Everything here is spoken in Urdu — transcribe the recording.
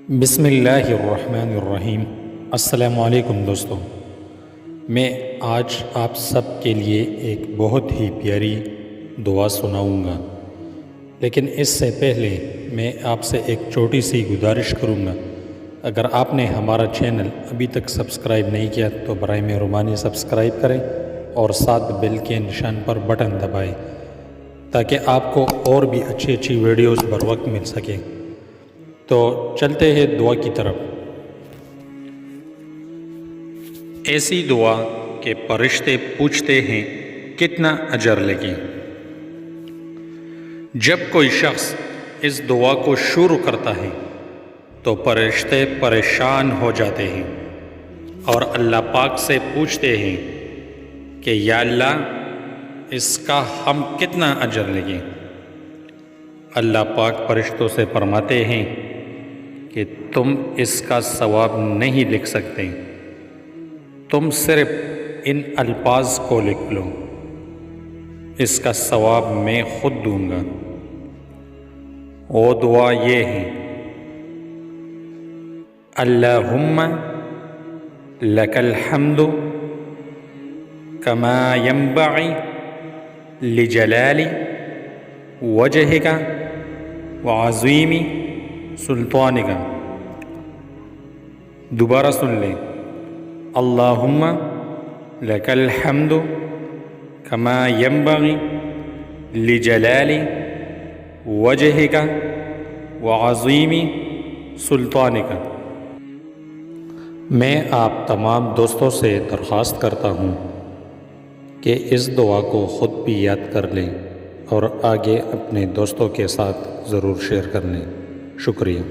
بسم اللہ الرحمن الرحیم۔ السلام علیکم دوستو، میں آج آپ سب کے لیے ایک بہت ہی پیاری دعا سناؤں گا، لیکن اس سے پہلے میں آپ سے ایک چھوٹی سی گزارش کروں گا۔ اگر آپ نے ہمارا چینل ابھی تک سبسکرائب نہیں کیا تو برائے مہربانی سبسکرائب کریں اور ساتھ بیل کے نشان پر بٹن دبائیں تاکہ آپ کو اور بھی اچھی ویڈیوز بر وقت مل سکیں۔ تو چلتے ہیں دعا کی طرف۔ ایسی دعا کہ فرشتے پوچھتے ہیں کتنا اجر لگے۔ جب کوئی شخص اس دعا کو شروع کرتا ہے تو فرشتے پریشان ہو جاتے ہیں اور اللہ پاک سے پوچھتے ہیں کہ یا اللہ، اس کا ہم کتنا اجر لگیں۔ اللہ پاک فرشتوں سے فرماتے ہیں کہ تم اس کا ثواب نہیں لکھ سکتے، تم صرف ان الفاظ کو لکھ لو، اس کا ثواب میں خود دوں گا۔ وہ دعا یہ ہے: اللہم لک الحمد کما ینبغی لجلال وجہک وعظیم سلطانک۔ دوبارہ سن لیں: اللہم لک الحمد کما ینبغی لجلال وجہک وعظیم سلطانک۔ میں آپ تمام دوستوں سے درخواست کرتا ہوں کہ اس دعا کو خود بھی یاد کر لیں اور آگے اپنے دوستوں کے ساتھ ضرور شیئر کر لیں۔ شکریہ۔